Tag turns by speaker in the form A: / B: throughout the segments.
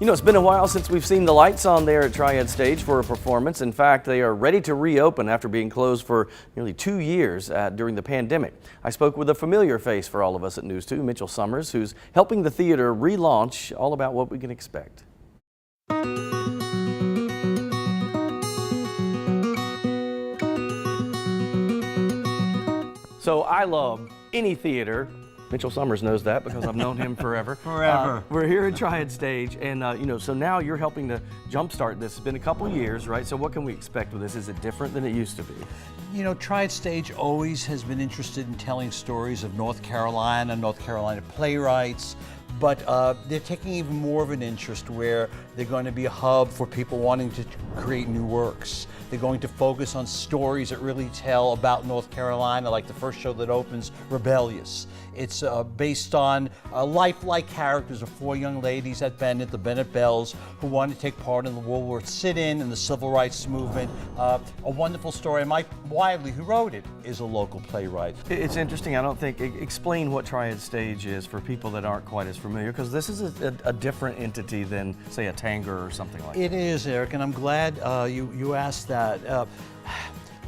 A: You know, it's been a while since we've seen the lights on there at Triad Stage for a performance. In fact, they are ready to reopen after being closed for nearly 2 years during the pandemic. I spoke with a familiar face for all of us at News 2, Mitchell Summers, who's helping the theater relaunch, all about what we can expect. So I love any theater. Mitchell Summers knows that because I've known him forever. We're here at Triad Stage, and you know, so now you're helping to jumpstart this. It's been a couple years, right? So what can we expect with this? Is it different than it used to be?
B: You know, Triad Stage always has been interested in telling stories of North Carolina playwrights, but they're taking even more of an interest where they're going to be a hub for people wanting to create new works. They're going to focus on stories that really tell about North Carolina, like the first show that opens, Rebellious. It's based on lifelike characters of 4 young ladies at Bennett, the Bennett Bells, who wanted to take part in the World War sit-in and the Civil Rights Movement. A wonderful story. And Mike Wiley, who wrote it, is a local playwright.
A: It's interesting. I don't think, explain what Triad Stage is for people that aren't quite as familiar, because this is a different entity than, say, a Tanger or something like that.
B: It is, Eric, and I'm glad you asked that.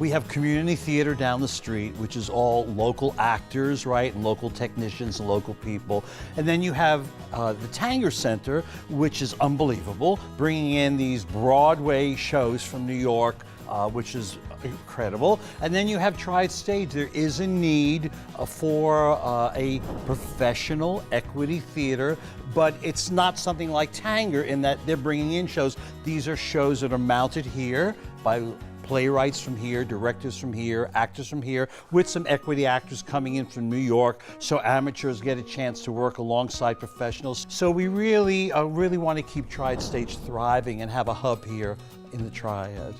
B: We have community theater down the street, which is all local actors, right, and local technicians and local people. And then you have the Tanger Center, which is unbelievable, bringing in these Broadway shows from New York, which is incredible. And then you have Triad Stage. There is a need for a professional equity theater, but it's not something like Tanger in that they're bringing in shows. These are shows that are mounted here by playwrights from here, directors from here, actors from here, with some equity actors coming in from New York, so amateurs get a chance to work alongside professionals. So we really want to keep Triad Stage thriving and have a hub here in the Triad.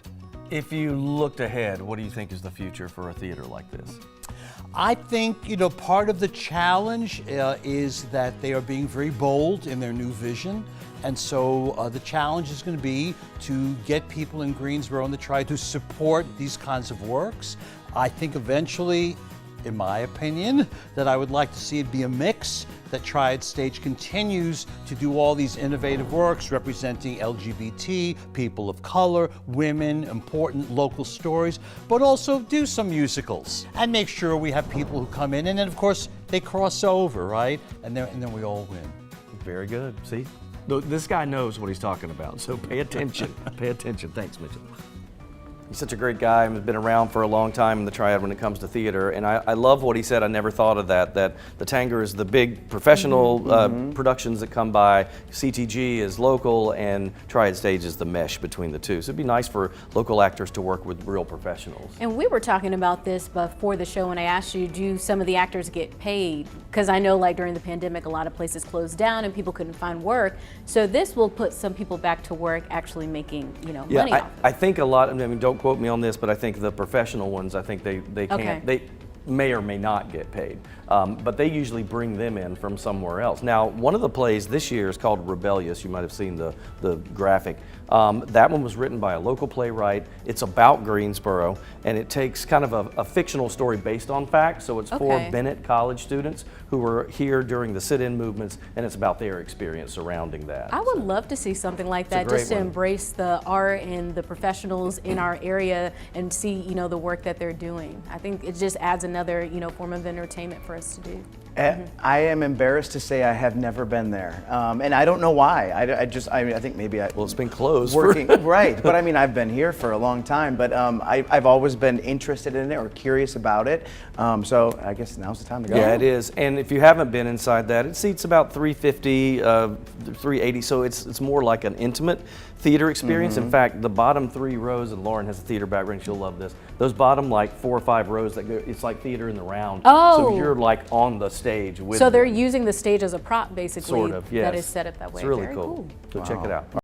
A: If you looked ahead, what do you think is the future for a theater like this?
B: I think, you know, part of the challenge is that they are being very bold in their new vision. And so the challenge is going to be to get people in Greensboro and the Triad to support these kinds of works. I think eventually, in my opinion, that I would like to see it be a mix, that Triad Stage continues to do all these innovative works representing LGBT, people of color, women, important local stories, but also do some musicals and make sure we have people who come in and then of course they cross over, right? And then we all win.
A: Very good. See? This guy knows what he's talking about, so pay attention. Pay attention. Thanks, Mitchell. He's such a great guy and has been around for a long time in the Triad when it comes to theater. And I love what he said. I never thought of that the Tanger is the big professional productions that come by. CTG is local, and Triad Stage is the mesh between the two. So it'd be nice for local actors to work with real professionals.
C: And we were talking about this before the show when I asked you, do some of the actors get paid? Because I know like during the pandemic, a lot of places closed down and people couldn't find work. So this will put some people back to work actually making, you know, money off of it.
A: I think a lot, I mean, don't quote me on this, but I think the professional ones, I think they can't, they may or may not get paid, but they usually bring them in from somewhere else. Now, one of the plays this year is called Rebellious. You might have seen the graphic. That one was written by a local playwright. It's about Greensboro, and it takes kind of a fictional story based on fact. So it's for Bennett College students who were here during the sit-in movements, and it's about their experience surrounding that.
C: I would love to see something like that, just to embrace the art and the professionals in our area and see, you know, the work that they're doing. I think it just adds another, you know, form of entertainment for us to do.
D: I am embarrassed to say I have never been there, and I don't know why. I think maybe
A: well, it's been closed.
D: Working right, but I mean I've been here for a long time, but I've always been interested in it or curious about it. So I guess now's the time to go.
A: Yeah, it is. And if you haven't been inside that, it seats about 350, 380. So it's more like an intimate theater experience. In fact, the bottom 3 rows, and Lauren has a theater background, she'll love this. Those bottom like 4 or 5 rows that go, it's like theater in the round.
C: Oh.
A: So you're like on the stage with
C: So they're using the stage as a prop, basically.
A: Sort of, yes.
C: That is set up that way.
A: It's really
C: Very
A: cool. So check it out.